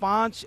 5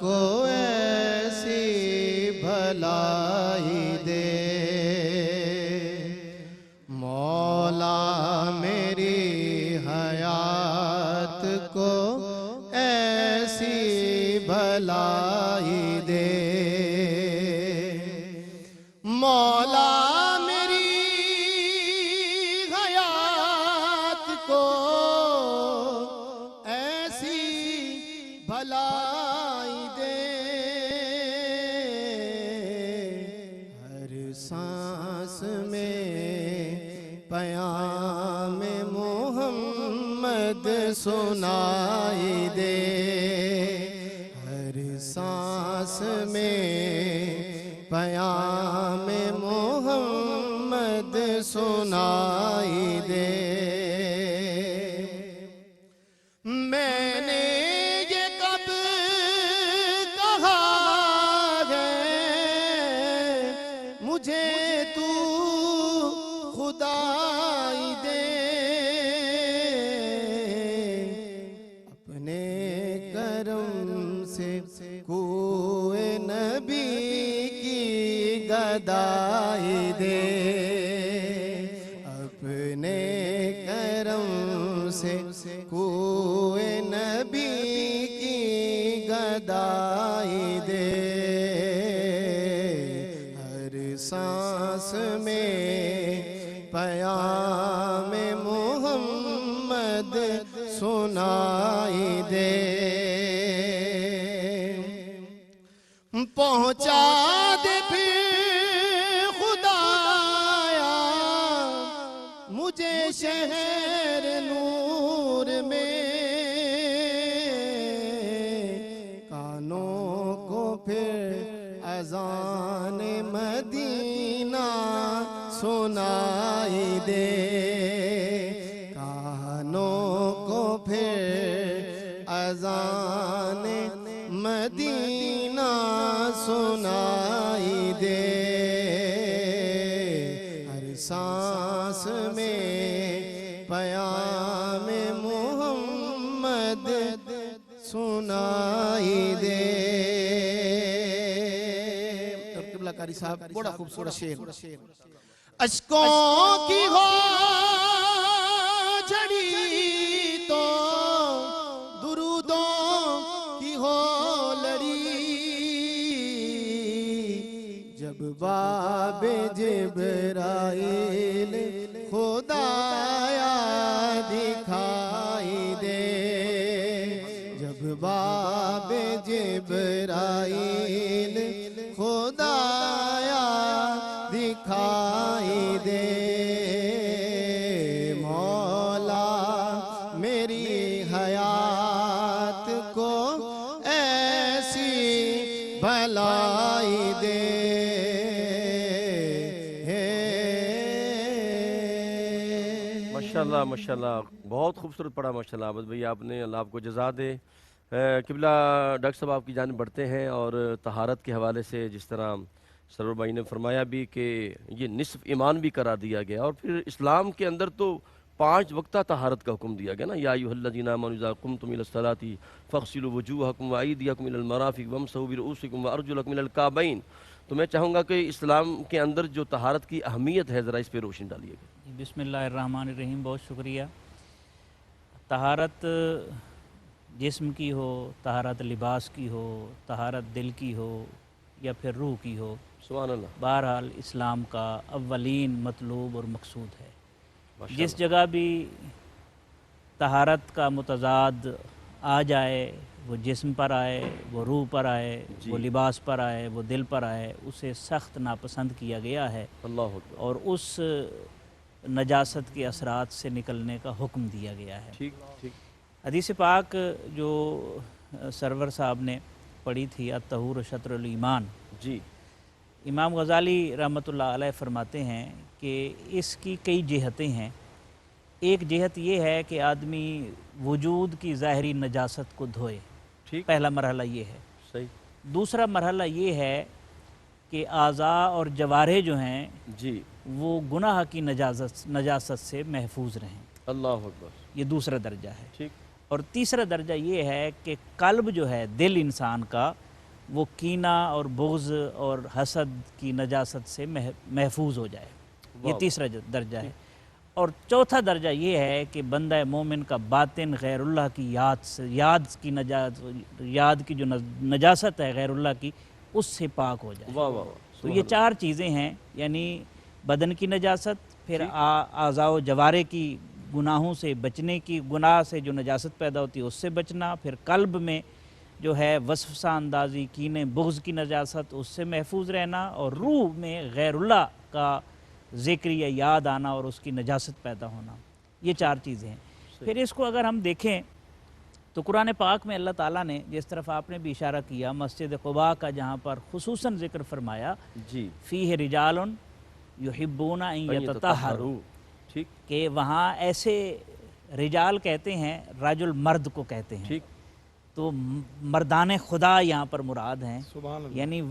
کو ایسی بھلائی دے، مولا میری حیات کو ایسی بھلائی دے، مولا میری حیات کو ایسی بھلائی دے، ہر سانس میں پیام محمد سنائی دے، ہر سانس میں پیام محمد سنائی دے، میں نے یہ کب کہا ہے مجھے تو خدائی دے، اپنے کرم سے کوئے نبی کی گدائی دے، اپنے کرم سے کوئے نبی کی گدائی دے، ہر سانس میں پیام محمد سنائی دے، پہنچا دے پھر خدایا مجھے شہر نور میں، کانوں کو پھر اذان مدینہ سنائی دے، کانوں کو پھر اذان مدینہ سنائی دے، ہر سانس میں پیام محمد سنائی دے۔ اور قبلہ کاری صاحب بڑا خوبصورت شعر، اشکوں کی ہو جھڑی تو درودوں کی ہو لڑی، جب باب جبرائیل خدایا دکھائی دے، جب باب جبرائیل خدایا دکھائی دے، مولا میری حیات کو ایسی بھلائی دے، ماشاءاللہ ماشاءاللہ، بہت خوبصورت پڑھا ماشاءاللہ عابد بھائی آپ نے، اللہ آپ کو جزا دے۔ قبلہ ڈاکٹر صاحب آپ کی جانب بڑھتے ہیں، اور طہارت کے حوالے سے جس طرح سرور بھائی نے فرمایا بھی کہ یہ نصف ایمان بھی قرار دیا گیا، اور پھر اسلام کے اندر تو 5 وقتہ طہارت کا حکم دیا گیا نا، یا ایھا الذین آمنوا اذا قمتم الی الصلاۃ فاغسلوا وجوہکم وایدیکم الی المرافق وامسحوا برؤوسکم وارجلکم الی الکعبین۔ تو میں چاہوں گا کہ اسلام کے اندر جو طہارت کی اہمیت ہے ذرا اس پہ روشنی ڈالیے گا۔ بسم اللہ الرحمن الرحیم، بہت شکریہ۔ طہارت جسم کی ہو، طہارت لباس کی ہو، طہارت دل کی ہو یا پھر روح کی ہو، سبحان اللہ، بہرحال اسلام کا اولین مطلوب اور مقصود ہے۔ ماشاء جس اللہ۔ جگہ بھی طہارت کا متضاد آ جائے، وہ جسم پر آئے، وہ روح پر آئے، جی۔ وہ لباس پر آئے، وہ دل پر آئے، اسے سخت ناپسند کیا گیا ہے، اللہ اکبر، اور اس نجاست کے اثرات سے نکلنے کا حکم دیا گیا ہے۔ ٹھیک ٹھیک، حدیث پاک جو سرور صاحب نے پڑھی تھی، الطہور شطر الایمان، جی امام غزالی رحمۃ اللہ علیہ فرماتے ہیں کہ اس کی کئی جہتیں ہیں۔ ایک جہت یہ ہے کہ آدمی وجود کی ظاہری نجاست کو دھوئے، ٹھیک، پہلا مرحلہ یہ ہے۔ صحیح، دوسرا مرحلہ یہ ہے کہ اعضاء اور جوارح جو ہیں جی، وہ گناہ کی نجاست سے محفوظ رہیں، اللہ اکبر، یہ دوسرا درجہ ہے۔ ٹھیک، اور تیسرا درجہ یہ ہے کہ قلب جو ہے، دل انسان کا، وہ کینہ اور بغض اور حسد کی نجاست سے محفوظ ہو جائے، یہ تیسرا درجہ ہے۔ اور چوتھا درجہ یہ ہے کہ بندہ مومن کا باطن غیر اللہ کی یاد کی جو نجاست ہے غیر اللہ کی، اس سے پاک ہو جائے۔ واہ واہ تو یہ چار چیزیں ہیں، یعنی بدن کی نجاست، پھر اعضاء و جوارح کی گناہوں سے بچنے کی، گناہ سے جو نجاست پیدا ہوتی ہے اس سے بچنا، پھر قلب میں جو ہے وسوسہ اندازی، کینے، بغض کی نجاست، اس سے محفوظ رہنا، اور روح میں غیر اللہ کا ذکر یا یاد آنا اور اس کی نجاست پیدا ہونا، یہ چار چیزیں ہیں۔ پھر اس کو اگر ہم دیکھیں تو قرآن پاک میں اللہ تعالیٰ نے، جس طرف آپ نے بھی اشارہ کیا، مسجد قباء کا جہاں پر خصوصاً ذکر فرمایا، جی، فیہ رجال یحبون ان یتطہروا، ٹھیک کہ وہاں ایسے رجال کہتے ہیں، رجل مرد کو کہتے ہیں، ٹھیک، تو مردان خدا یہاں پر مراد ہیں، سبحان اللہ۔ یعنی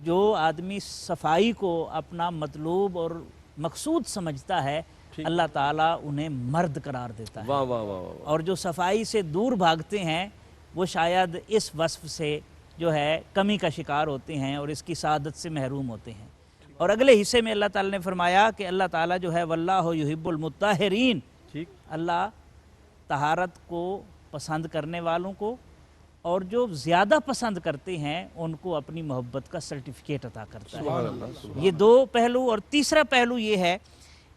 جو آدمی صفائی کو اپنا مطلوب اور مقصود سمجھتا ہے، اللہ تعالیٰ انہیں مرد قرار دیتا ہے، واہ واہ واہ واہ، اور جو صفائی سے دور بھاگتے ہیں وہ شاید اس وصف سے جو ہے کمی کا شکار ہوتے ہیں اور اس کی سعادت سے محروم ہوتے ہیں۔ اور اگلے حصے میں اللہ تعالیٰ نے فرمایا کہ اللہ تعالیٰ جو ہے واللہ یحب المطہرین، ٹھیک، اللہ طہارت کو پسند کرنے والوں کو، اور جو زیادہ پسند کرتے ہیں ان کو اپنی محبت کا سرٹیفکیٹ عطا کرتا ہے۔ یہ دو پہلو، اور تیسرا پہلو یہ ہے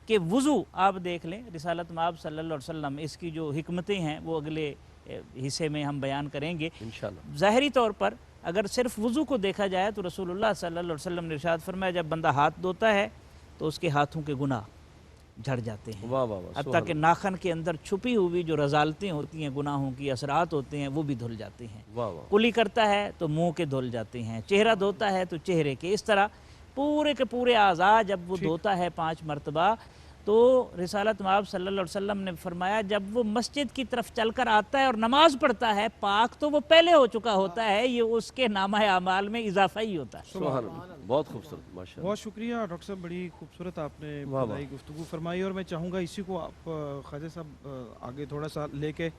کہ وضو آپ دیکھ لیں، رسالت مآب صلی اللہ علیہ وسلم، اس کی جو حکمتیں ہیں وہ اگلے حصے میں ہم بیان کریں گے۔ انشاءاللہ۔ ظاہری طور پر اگر صرف وضو کو دیکھا جائے تو رسول اللہ صلی اللہ علیہ وسلم نے ارشاد فرمایا جب بندہ ہاتھ دھوتا ہے تو اس کے ہاتھوں کے گناہ جھڑ جاتے ہیں، واہ واہ واہ، حتیٰ کہ ناخن کے اندر چھپی ہوئی جو رذالتیں ہوتی ہیں، گناہوں کی اثرات ہوتے ہیں، وہ بھی دھل جاتے ہیں۔ واہ واہ، کلی کرتا ہے تو منہ کے دھل جاتے ہیں، چہرہ دھوتا ہے تو چہرے کے، اس طرح پورے کے پورے اعضاء جب وہ دھوتا ہے 5 مرتبہ، تو رسالت مآب صلی اللہ علیہ وسلم نے فرمایا جب وہ مسجد کی طرف چل کر آتا ہے اور نماز پڑھتا ہے، پاک تو وہ پہلے ہو چکا ہوتا ہے، یہ اس کے نامہ اعمال میں اضافہ ہی ہوتا ہے۔ سبحان اللہ، بہت خوبصورت، ماشاء اللہ۔ بہت شکریہ ڈاکٹر صاحب، بڑی خوبصورت آپ نے واہ واہ۔ ابتدائی گفتگو فرمائی، اور میں چاہوں گا اسی کو آپ خواجہ صاحب آگے تھوڑا سا لے کے،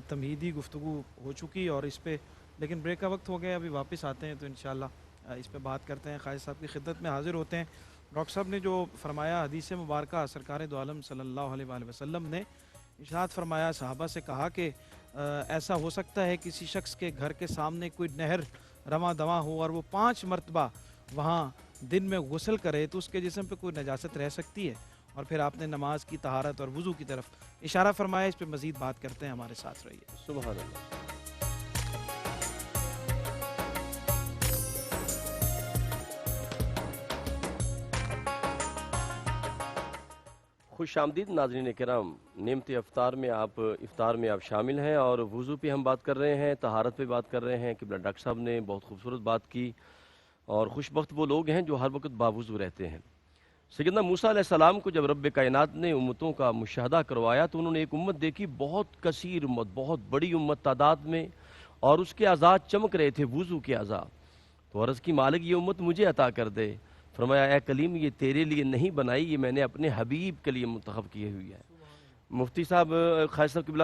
تمہیدی گفتگو ہو چکی اور اس پہ، لیکن بریک کا وقت ہو گیا، ابھی واپس آتے ہیں تو انشاءاللہ اس پہ بات کرتے ہیں، خواجہ صاحب کی خدمت میں حاضر ہوتے ہیں۔ ڈاکٹر صاحب نے جو فرمایا، حدیث مبارکہ سرکار دو عالم صلی اللہ علیہ وآلہ وسلم نے ارشاد فرمایا، صحابہ سے کہا کہ ایسا ہو سکتا ہے کسی شخص کے گھر کے سامنے کوئی نہر رواں دواں ہو اور وہ 5 مرتبہ وہاں دن میں غسل کرے تو اس کے جسم پہ کوئی نجاست رہ سکتی ہے، اور پھر آپ نے نماز کی طہارت اور وضو کی طرف اشارہ فرمایا۔ اس پہ مزید بات کرتے ہیں، ہمارے ساتھ رہیے۔ سبحان اللہ۔ خوش آمدید ناظرین کرام، نعمت افطار میں آپ شامل ہیں، اور وضو پہ ہم بات کر رہے ہیں، طہارت پہ بات کر رہے ہیں۔ قبلہ ڈاکٹر صاحب نے بہت خوبصورت بات کی، اور خوش بخت وہ لوگ ہیں جو ہر وقت باوضو رہتے ہیں۔ سیدنا موسیٰ علیہ السلام کو جب رب کائنات نے امتوں کا مشاہدہ کروایا تو انہوں نے ایک امت دیکھی، بہت کثیر امت، بہت بڑی امت تعداد میں، اور اس کے اعضاء چمک رہے تھے، وضو کے اعضاء۔ تو عرض کی مالک یہ امت مجھے عطا کر دے۔ فرمایا اے کلیم یہ تیرے لیے نہیں بنائی، یہ میں نے اپنے حبیب کے لیے منتخب کی ہوئی ہے۔ مفتی صاحب، خواجہ صاحب قبلہ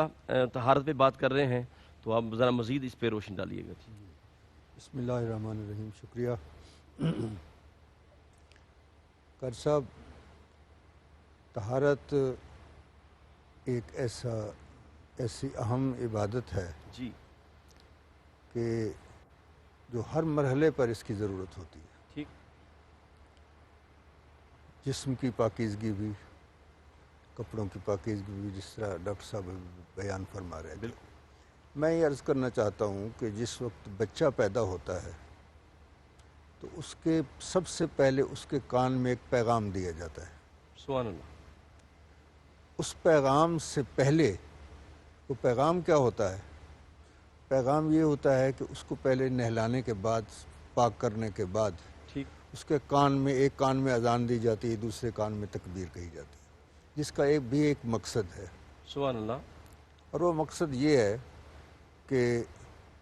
طہارت پہ بات کر رہے ہیں، تو آپ ذرا مزید اس پہ روشن ڈالیے گا۔ بسم اللہ الرحمن الرحیم، شکریہ۔ قاری صاحب، طہارت ایک ایسی اہم عبادت ہے جی، کہ جو ہر مرحلے پر اس کی ضرورت ہوتی ہے۔ ٹھیک، جسم کی پاکیزگی بھی، کپڑوں کی پاکیزگی بھی، جس طرح ڈاکٹر صاحب بیان فرما رہے تھے۔ بالکل۔ میں یہ عرض کرنا چاہتا ہوں کہ جس وقت بچہ پیدا ہوتا ہے تو اس کے سب سے پہلے اس کے کان میں ایک پیغام دیا جاتا ہے۔ سبحان اللہ۔ اس پیغام سے پہلے وہ پیغام کیا ہوتا ہے؟ پیغام یہ ہوتا ہے کہ اس کو پہلے نہلانے کے بعد، پاک کرنے کے بعد، ٹھیک، اس کے کان میں، ایک کان میں اذان دی جاتی ہے، دوسرے کان میں تکبیر کہی جاتی ہے، جس کا ایک مقصد ہے۔ سبحان اللہ۔ اور وہ مقصد یہ ہے کہ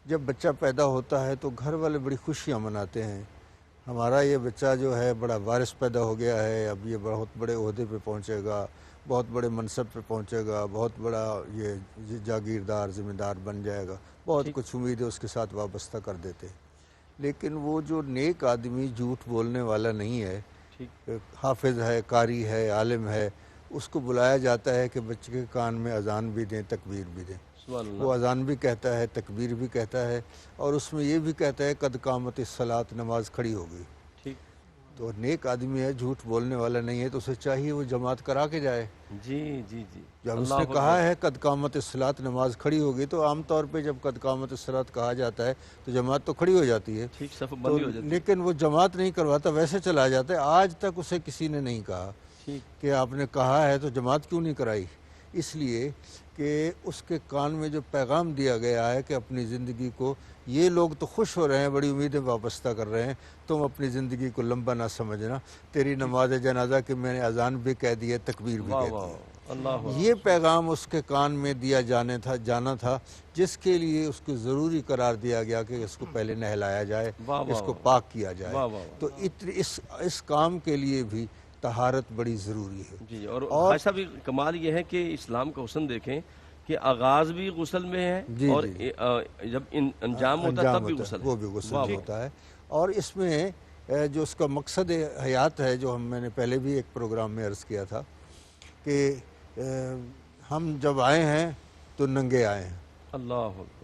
جب بچہ پیدا ہوتا ہے تو گھر والے بڑی خوشیاں مناتے ہیں، ہمارا یہ بچہ جو ہے بڑا وارث پیدا ہو گیا ہے، اب یہ بہت بڑے عہدے پہ پہنچے گا، بہت بڑے منصب پہ پہنچے گا، بہت بڑا یہ جاگیردار ذمہ دار بن جائے گا، بہت کچھ امیدیں اس کے ساتھ وابستہ کر دیتے ہیں۔ لیکن وہ جو نیک آدمی جھوٹ بولنے والا نہیں ہے، حافظ ہے، قاری ہے، عالم ہے، اس کو بلایا جاتا ہے کہ بچے کے کان میں اذان بھی دیں، تکبیر بھی دیں۔ وہ اذان بھی کہتا ہے، تکبیر بھی کہتا ہے، اور اس میں یہ بھی کہتا ہے قد قامت الصلاۃ، نماز کھڑی ہو گئی۔ تو نیک آدمی ہے، جھوٹ بولنے والا نہیں ہے، تو اسے چاہیے وہ جماعت کرا کے جائے۔ جی جی جی، جب اس نے کہا ہے قد قامت الصلاۃ، نماز کھڑی ہو گئی، تو عام طور پہ جب قد قامت الصلاۃ کہا جاتا ہے تو جماعت تو کھڑی ہو جاتی ہے، ٹھیک، صف تو بندی ہو جاتی ہے۔ لیکن وہ جماعت نہیں کرواتا، ویسے چلا جاتا ہے۔ آج تک اسے کسی نے نہیں کہا کہ آپ نے کہا ہے تو جماعت کیوں نہیں کرائی، اس لیے کہ اس کے کان میں جو پیغام دیا گیا ہے کہ اپنی زندگی کو، یہ لوگ تو خوش ہو رہے ہیں، بڑی امیدیں وابستہ کر رہے ہیں، تم اپنی زندگی کو لمبا نہ سمجھنا، تیری نماز جنازہ کہ میں نے اذان بھی کہہ دی ہے، تکبیر بھی کہہ دی ہے۔ یہ پیغام اس کے کان میں دیا جانا تھا، جس کے لیے اس کو ضروری قرار دیا گیا کہ اس کو پہلے نہلایا جائے، اس کو پاک کیا جائے۔ تو اس کام کے لیے بھی طہارت بڑی ضروری ہے۔ جی، اور حاج صاحب کمال یہ ہے کہ اسلام کا حسن دیکھیں کہ آغاز بھی غسل میں ہے، اور جب انجام ہوتا ہے تب بھی غسل ہے، وہ بھی غسل ہوتا ہے۔ اور اس میں جو اس کا مقصد حیات ہے، جو میں نے پہلے بھی ایک پروگرام میں عرض کیا تھا کہ ہم جب آئے ہیں تو ننگے آئے ہیں، اللہ اکبر،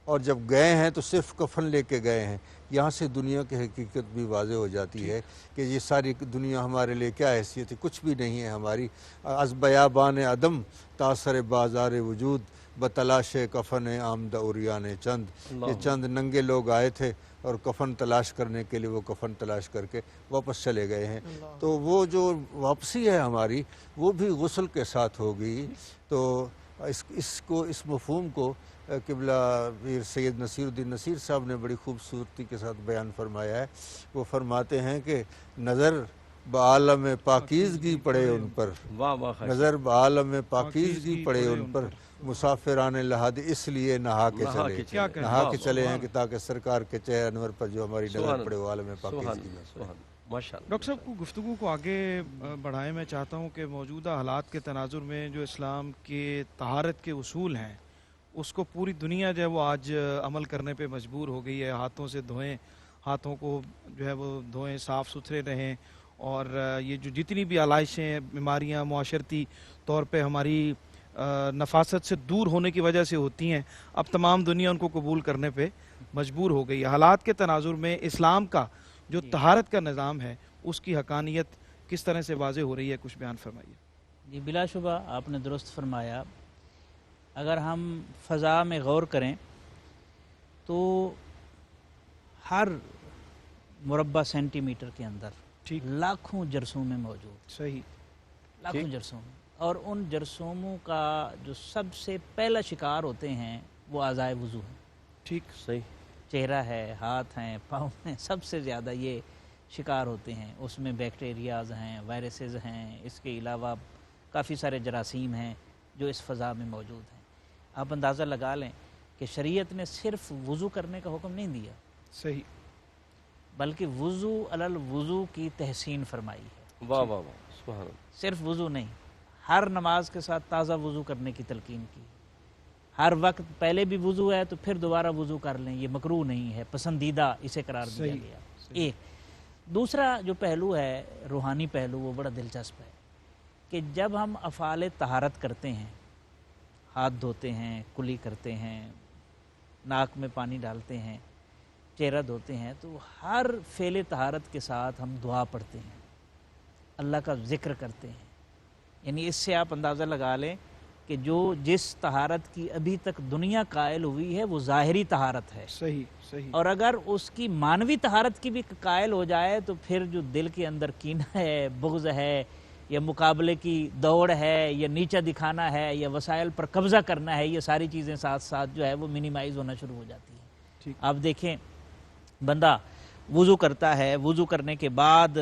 اور جب گئے ہیں تو صرف کفن لے کے گئے ہیں۔ یہاں سے دنیا کی حقیقت بھی واضح ہو جاتی ہے کہ یہ ساری دنیا ہمارے لیے کیا حیثیت ہے، کچھ بھی نہیں ہے ہماری۔ از بیابان عدم تاثر بازار وجود، بتلاش کفن آمد عریان چند۔ یہ چند ننگے لوگ آئے تھے اور کفن تلاش کرنے کے لیے وہ کفن تلاش کر کے واپس چلے گئے ہیں۔ تو وہ جو واپسی ہے ہماری، وہ بھی غسل کے ساتھ ہوگی۔ تو اس مفہوم کو قبلہ پیر سید نصیر الدین نصیر صاحب نے بڑی خوبصورتی کے ساتھ بیان فرمایا ہے۔ وہ فرماتے ہیں کہ نظر بعالم پاکیزگی پڑے ان پر، نظر بعالم پاکیزگی پڑے ان پر، مسافران لحد اس لیے نہا کے چلے ہیں کہ تاکہ سرکار کے چہرے انور پر جو ہماری نظر پڑے وہ عالم پاکیزگی میں پڑے۔ ڈاکٹر صاحب کو گفتگو کو آگے بڑھائیں، میں چاہتا ہوں کہ موجودہ حالات کے تناظر میں جو اسلام کے طہارت کے اصول ہیں اس کو پوری دنیا جو ہے وہ آج عمل کرنے پہ مجبور ہو گئی ہے۔ ہاتھوں سے دھوئیں، ہاتھوں کو جو ہے وہ دھوئیں، صاف ستھرے رہیں، اور یہ جو جتنی بھی آلائشیں، بیماریاں معاشرتی طور پہ ہماری نفاست سے دور ہونے کی وجہ سے ہوتی ہیں، اب تمام دنیا ان کو قبول کرنے پہ مجبور ہو گئی ہے۔ حالات کے تناظر میں اسلام کا جو طہارت کا نظام ہے اس کی حقانیت کس طرح سے واضح ہو رہی ہے، کچھ بیان فرمائیے۔ جی بلا شبہ آپ نے درست فرمایا۔ اگر ہم فضا میں غور کریں تو ہر مربع سینٹی میٹر کے اندر لاکھوں جرثومیں موجود، صحیح، لاکھوں جرثوم، اور ان جرثوموں کا جو سب سے پہلا شکار ہوتے ہیں وہ اعضائے وضو ہیں۔ ٹھیک، صحیح، چہرہ ہے، ہاتھ ہیں، پاؤں ہیں، سب سے زیادہ یہ شکار ہوتے ہیں۔ اس میں بیکٹیریاز ہیں، وائرسز ہیں، اس کے علاوہ کافی سارے جراثیم ہیں جو اس فضا میں موجود ہیں۔ آپ اندازہ لگا لیں کہ شریعت نے صرف وضو کرنے کا حکم نہیں دیا، صحیح، بلکہ وضو علی الوضو کی تحسین فرمائی ہے۔ واہ واہ واہ، سبحان اللہ۔ صرف وضو نہیں، ہر نماز کے ساتھ تازہ وضو کرنے کی تلقین کی۔ ہر وقت پہلے بھی وضو ہے تو پھر دوبارہ وضو کر لیں، یہ مکروہ نہیں ہے، پسندیدہ اسے قرار دیا گیا۔ ایک دوسرا جو پہلو ہے، روحانی پہلو، وہ بڑا دلچسپ ہے کہ جب ہم افعال طہارت کرتے ہیں، ہاتھ دھوتے ہیں، کلی کرتے ہیں، ناک میں پانی ڈالتے ہیں، چہرہ دھوتے ہیں، تو ہر فعل طہارت کے ساتھ ہم دعا پڑھتے ہیں، اللہ کا ذکر کرتے ہیں۔ یعنی اس سے آپ اندازہ لگا لیں کہ جس طہارت کی ابھی تک دنیا قائل ہوئی ہے وہ ظاہری طہارت ہے، صحیح، صحیح، اور اگر اس کی معنوی طہارت کی بھی قائل ہو جائے تو پھر جو دل کے اندر کینہ ہے، بغض ہے، یا مقابلے کی دوڑ ہے، یا نیچا دکھانا ہے، یا وسائل پر قبضہ کرنا ہے، یہ ساری چیزیں ساتھ ساتھ جو ہے وہ منیمائز ہونا شروع ہو جاتی ہیں۔ آپ دیکھیں بندہ وضو کرتا ہے، وضو کرنے کے بعد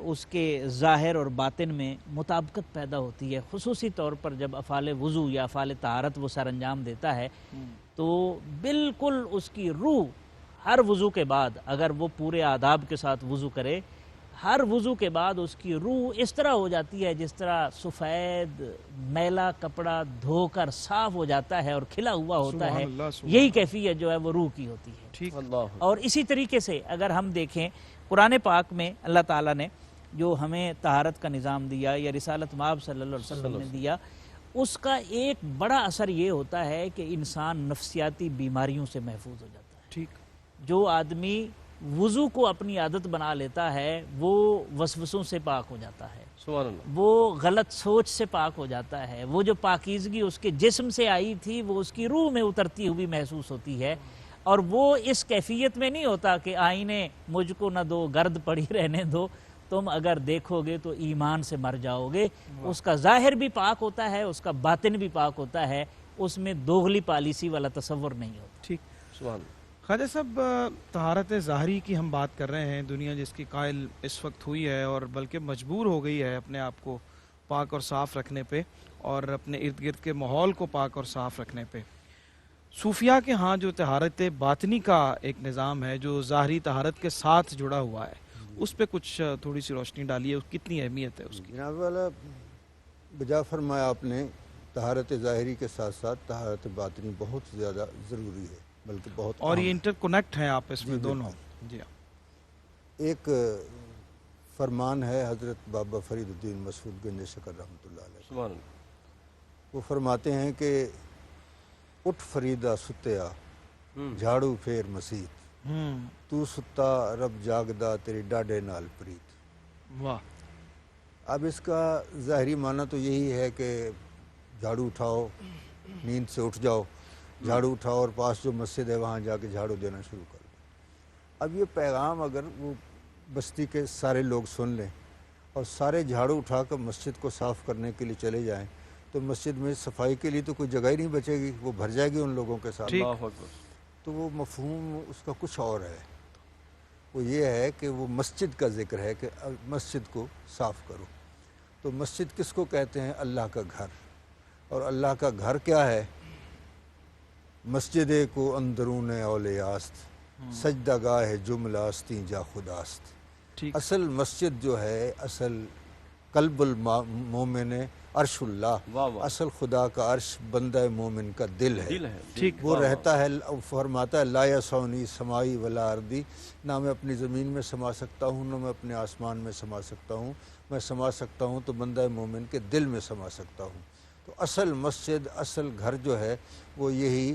اس کے ظاہر اور باطن میں مطابقت پیدا ہوتی ہے، خصوصی طور پر جب افعال وضو یا افعال طہارت وہ سر انجام دیتا ہے تو بالکل اس کی روح ہر وضو کے بعد، اگر وہ پورے آداب کے ساتھ وضو کرے، ہر وضو کے بعد اس کی روح اس طرح ہو جاتی ہے جس طرح سفید میلا کپڑا دھو کر صاف ہو جاتا ہے اور کھلا ہوا ہوتا سبحان ہے. اللہ، سبحان یہی کیفیت جو ہے وہ روح کی ہوتی ہے. ٹھیک. اللہ اور اسی طریقے سے اگر ہم دیکھیں قرآن پاک میں اللہ تعالیٰ نے جو ہمیں طہارت کا نظام دیا یا رسالت مآب صلی اللہ علیہ وسلم نے دیا، اس کا ایک بڑا اثر یہ ہوتا ہے کہ انسان نفسیاتی بیماریوں سے محفوظ ہو جاتا ہے. ٹھیک. جو آدمی وضو کو اپنی عادت بنا لیتا ہے وہ وسوسوں سے پاک ہو جاتا ہے، سبحان اللہ. وہ غلط سوچ سے پاک ہو جاتا ہے، وہ جو پاکیزگی اس کے جسم سے آئی تھی وہ اس کی روح میں اترتی ہوئی محسوس ہوتی ہے. اور وہ اس کیفیت میں نہیں ہوتا کہ آئینے مجھ کو نہ دو گرد پڑی رہنے دو، تم اگر دیکھو گے تو ایمان سے مر جاؤ گے. اس کا ظاہر بھی پاک ہوتا ہے، اس کا باطن بھی پاک ہوتا ہے، اس میں دوغلی پالیسی والا تصور نہیں ہوتا. ٹھیک. سبحان اللہ. خواجہ صاحب، طہارت ظاہری کی ہم بات کر رہے ہیں، دنیا جس کی قائل اس وقت ہوئی ہے اور بلکہ مجبور ہو گئی ہے اپنے آپ کو پاک اور صاف رکھنے پہ اور اپنے ارد گرد کے ماحول کو پاک اور صاف رکھنے پہ. صوفیاء کے ہاں جو طہارت باطنی کا ایک نظام ہے جو ظاہری طہارت کے ساتھ جڑا ہوا ہے، اس پہ کچھ تھوڑی سی روشنی ڈالیے، کتنی اہمیت ہے اس کی؟ جناب والا بجا فرمایا آپ نے، طہارت ظاہری کے ساتھ ساتھ طہارت باطنی بہت زیادہ ضروری ہے، بلکہ بہت اور اہم یہ ہے. انٹر کنیکٹ ہیں آپس میں جی، دونوں. جی ہاں. ایک فرمان ہے حضرت بابا فرید الدین مسعود گنج شکر رحمۃ اللہ علیہ، سبحان اللہ. وہ فرماتے ہیں کہ اٹھ فریدہ ستیا جھاڑو پھیر مسیت، تو ستا رب جاگدا تیری ڈاڈے نال پریت. واہ. اب اس کا ظاہری معنی تو یہی ہے کہ جھاڑو اٹھاؤ، نیند سے اٹھ جاؤ، جھاڑو اٹھاؤ اور پاس جو مسجد ہے وہاں جا کے جھاڑو دینا شروع کر دو. اب یہ پیغام اگر وہ بستی کے سارے لوگ سن لیں اور سارے جھاڑو اٹھا کر مسجد کو صاف کرنے کے لیے چلے جائیں تو مسجد میں صفائی کے لیے تو کوئی جگہ ہی نہیں بچے گی، وہ بھر جائے گی ان لوگوں کے ساتھ. اللہ اکبر. تو وہ مفہوم اس کا کچھ اور ہے. وہ یہ ہے کہ وہ مسجد کا ذکر ہے کہ مسجد کو صاف کرو. تو مسجد کس کو کہتے ہیں؟ اللہ کا گھر. اور اللہ کا گھر کیا ہے؟ مسجد کو اندرون اولیاست، سجدہ گاہ جملاستی جا خداست. ٹھیک. اصل مسجد جو ہے، اصل قلب المومن عرش اللہ، واہ واہ. اصل خدا کا عرش بندہ مومن کا دل ہے. دل ہے. ٹھیک. وہ رہتا ہے، فرماتا ہے لا یسونی سمائی ولا اردی، نہ میں اپنی زمین میں سما سکتا ہوں نہ میں اپنے آسمان میں سما سکتا ہوں. میں سما سکتا ہوں تو بندہ مومن کے دل میں سما سکتا ہوں. تو اصل مسجد، اصل گھر جو ہے وہ یہی،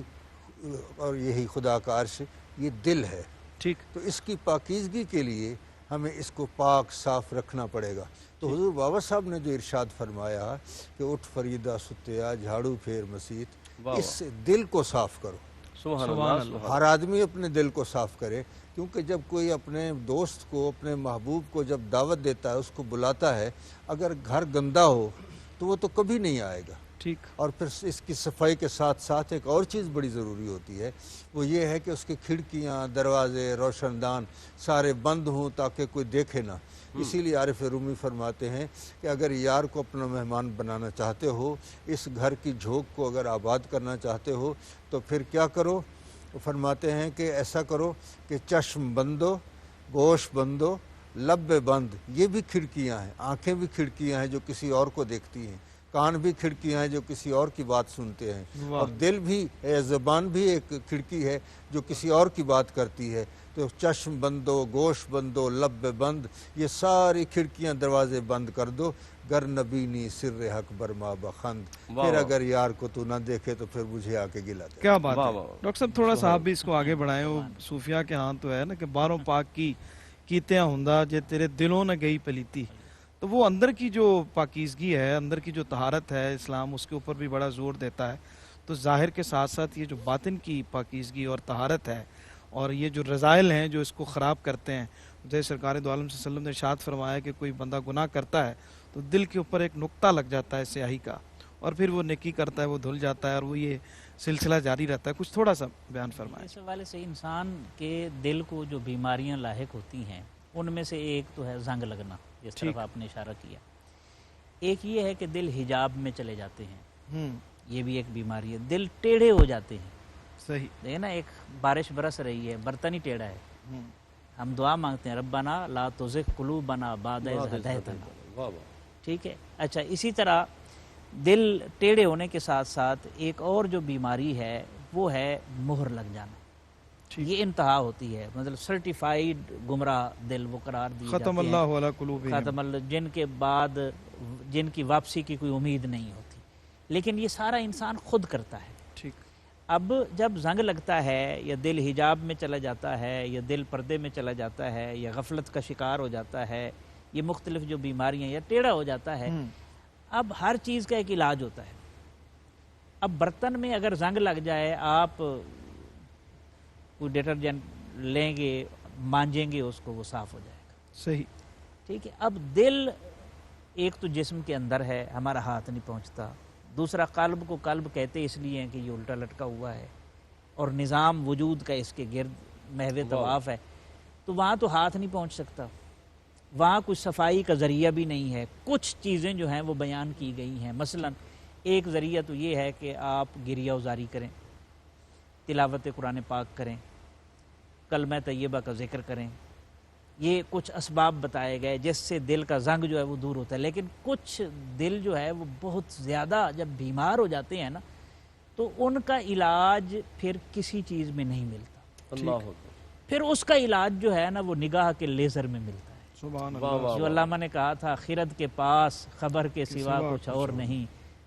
اور یہی خدا کا عرش، یہ دل ہے. ٹھیک. تو اس کی پاکیزگی کے لیے ہمیں اس کو پاک صاف رکھنا پڑے گا. تو حضور بابا صاحب نے جو ارشاد فرمایا کہ اٹھ فریدہ ستیا جھاڑو پھیر مسیت، واہ اس دل کو صاف کرو. سبحان سبحان اللہ. ہر آدمی اپنے دل کو صاف کرے، کیونکہ جب کوئی اپنے دوست کو، اپنے محبوب کو جب دعوت دیتا ہے، اس کو بلاتا ہے، اگر گھر گندا ہو تو وہ تو کبھی نہیں آئے گا. ٹھیک. اور پھر اس کی صفائی کے ساتھ ساتھ ایک اور چیز بڑی ضروری ہوتی ہے، وہ یہ ہے کہ اس کی کھڑکیاں، دروازے، روشن دان سارے بند ہوں تاکہ کوئی دیکھے نہ. اسی لیے عارف رومی فرماتے ہیں کہ اگر یار کو اپنا مہمان بنانا چاہتے ہو، اس گھر کی جھوک کو اگر آباد کرنا چاہتے ہو تو پھر کیا کرو؟ فرماتے ہیں کہ ایسا کرو کہ چشم بندو، گوش بندو، لب بند. یہ بھی کھڑکیاں ہیں، آنکھیں بھی کھڑکیاں ہیں جو کسی اور کو دیکھتی ہیں، کان بھی کھڑکیاں ہیں جو کسی اور کی بات سنتے ہیں، اور دل بھی، زبان بھی ایک کھڑکی ہے جو کسی اور کی بات کرتی ہے. تو چشم بندو، گوش بندو، لب بند، یہ ساری کھڑکیاں دروازے بند کر دو. گر نبینی سر حق برما بخند، پھر اگر یار کو تو نہ دیکھے تو پھر مجھے آ کے گلا دے. کیا بات واہ ہے واہ. ڈاکٹر صاحب، تھوڑا سا آپ بھی اس کو آگے بڑھائیں. وہ صوفیاء کے ہاں تو ہے نا کہ باروں پاک کی کیتیاں ہوندا جے تیرے دلوں نہ گئی پلیتی. تو وہ اندر کی جو پاکیزگی ہے، اندر کی جو طہارت ہے، اسلام اس کے اوپر بھی بڑا زور دیتا ہے. تو ظاہر کے ساتھ ساتھ یہ جو باطن کی پاکیزگی اور طہارت ہے، اور یہ جو رذائل ہیں جو اس کو خراب کرتے ہیں، جیسے سرکار دو عالم صلی اللہ علیہ وسلم نے ارشاد فرمایا کہ کوئی بندہ گناہ کرتا ہے تو دل کے اوپر ایک نقطہ لگ جاتا ہے سیاہی کا، اور پھر وہ نیکی کرتا ہے، وہ دھل جاتا ہے، اور وہ یہ سلسلہ جاری رہتا ہے. کچھ تھوڑا سا بیان فرمائیں. اس حوالے سے انسان کے دل کو جو بیماریاں لاحق ہوتی ہیں ان میں سے ایک تو ہے زنگ لگنا، جس طرف آپ نے اشارہ کیا. ایک یہ ہے کہ دل حجاب میں چلے جاتے ہیں، یہ بھی ایک بیماری ہے. دل ٹیڑھے ہو جاتے ہیں. صحیح. دیکھیں نا، ایک بارش برس رہی ہے، برتن ہی ٹیڑھا ہے. ہم دعا مانگتے ہیں ربنا لا تزغ قلوبنا بعد اذ ہدیتنا، واہ واہ، ٹھیک ہے. اچھا اسی طرح دل ٹیڑھے ہونے کے ساتھ ساتھ ایک اور جو بیماری ہے وہ ہے مہر لگ جانا. یہ انتہا ہوتی ہے، مطلب سرٹیفائیڈ گمراہ دل وہ قرار دی جاتے ہیں. ختم اللہ علی قلوبہم، ختم اللہ، جن کے بعد جن کی واپسی کی کوئی امید نہیں ہوتی. لیکن یہ سارا انسان خود کرتا ہے. ٹھیک. اب جب زنگ لگتا ہے یا دل حجاب میں چلا جاتا ہے یا دل پردے میں چلا جاتا ہے یا غفلت کا شکار ہو جاتا ہے، یہ مختلف جو بیماریاں، یا ٹیڑھا ہو جاتا ہے، اب ہر چیز کا ایک علاج ہوتا ہے. اب برتن میں اگر زنگ لگ جائے، آپ کوئی ڈٹرجنٹ لیں گے، مانجیں گے اس کو، وہ صاف ہو جائے گا. صحیح. ٹھیک ہے. اب دل ایک تو جسم کے اندر ہے، ہمارا ہاتھ نہیں پہنچتا. دوسرا قلب کو قلب کہتے اس لیے ہیں کہ یہ الٹا لٹکا ہوا ہے اور نظام وجود کا اس کے گرد محو طواف ہے، تو وہاں تو ہاتھ نہیں پہنچ سکتا. وہاں کچھ صفائی کا ذریعہ بھی نہیں ہے. کچھ چیزیں جو ہیں وہ بیان کی گئی ہیں. مثلا ایک ذریعہ تو یہ ہے کہ آپ گریہ وزاری کریں، تلاوت قرآن پاک کریں، کلمہ طیبہ کا ذکر کریں. یہ کچھ اسباب بتائے گئے جس سے دل کا زنگ جو ہے وہ دور ہوتا ہے. لیکن کچھ دل جو ہے وہ بہت زیادہ جب بیمار ہو جاتے ہیں نا، تو ان کا علاج پھر کسی چیز میں نہیں ملتا. اللہ اکبر. پھر اس کا علاج جو ہے نا وہ نگاہ کے لیزر میں ملتا ہے. سبحان واہ اللہ. واہ جو علامہ نے کہا تھا، خرد کے پاس خبر کے سوا کچھ اور نہیں،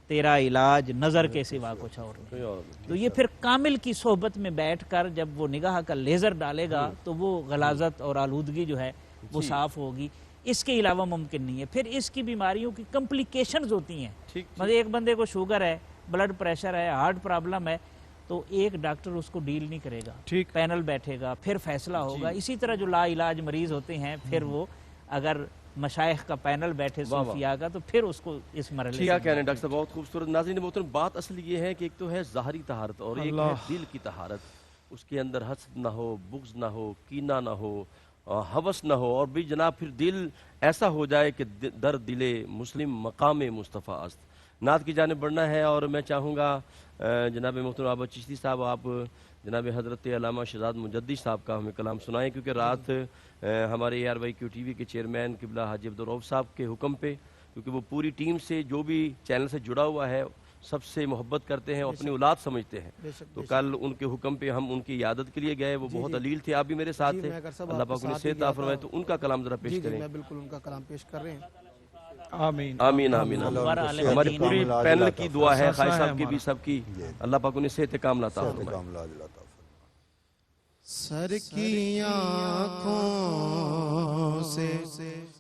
تیرا علاج نظر کے سوا کچھ اور نہیں. کوئی اور نہیں. تو یہ پھر کامل کی صحبت میں بیٹھ کر جب وہ نگاہ کا لیزر ڈالے گا تو وہ غلاظت اور آلودگی جو ہے وہ صاف ہوگی. اس کے علاوہ ممکن نہیں ہے. پھر اس کی بیماریوں کی کمپلیکیشنز ہوتی ہیں. ٹھیک. مطلب ایک بندے کو شوگر ہے، بلڈ پریشر ہے، ہارٹ پرابلم ہے، تو ایک ڈاکٹر اس کو ڈیل نہیں کرے گا. ٹھیک. پینل بیٹھے گا، پھر فیصلہ ہوگا. اسی طرح جو لا علاج مریض ہوتے ہیں، پھر وہ اگر مشائخ کا پینل بیٹھے صوفیاء کا، تو پھر اس کو اس مرحلے کیا سے کہنے ڈاکٹر صاحب، بہت خوبصورت. ناظرین محترم، بات اصل یہ ہے کہ ایک تو ہے ظاہری طہارت اور ایک ہے دل کی طہارت. اس کے اندر حسد نہ ہو، بغض نہ ہو، کینہ نہ ہو، ہوس نہ ہو، اور بھی جناب پھر دل ایسا ہو جائے کہ در دل مسلم مقام مصطفیٰ است. نعت کی جانب بڑھنا ہے اور میں چاہوں گا جناب محترم آباد چشتی صاحب، آپ جناب حضرت علامہ شہزاد مجدد صاحب کا ہمیں کلام سنائیں، کیونکہ رات ہمارے ARYQ TV کے چیئرمین قبلہ حاجی عبدالرؤف صاحب کے حکم پہ، کیونکہ وہ پوری ٹیم سے جو بھی چینل سے جڑا ہوا ہے سب سے محبت کرتے ہیں، اپنی اولاد سمجھتے ہیں، تو کل ان کے حکم پہ ہم ان کی عیادت کے لیے گئے. وہ بہت علیل تھے، آپ بھی میرے ساتھ تھے. اللہ پاک انہیں صحت عطا فرمائے. تو ان کا کلام ذرا پیش کریں. میں بالکل ان کا کلام پیش کر رہے ہیں. آمین. آمین آمین. ہماری پوری پینل کی دعا ہے، خواجہ صاحب کی بھی، سب کی. اللہ پاک انہیں صحت کاملہ عطا فرمائے. سر کی آنکھوں سے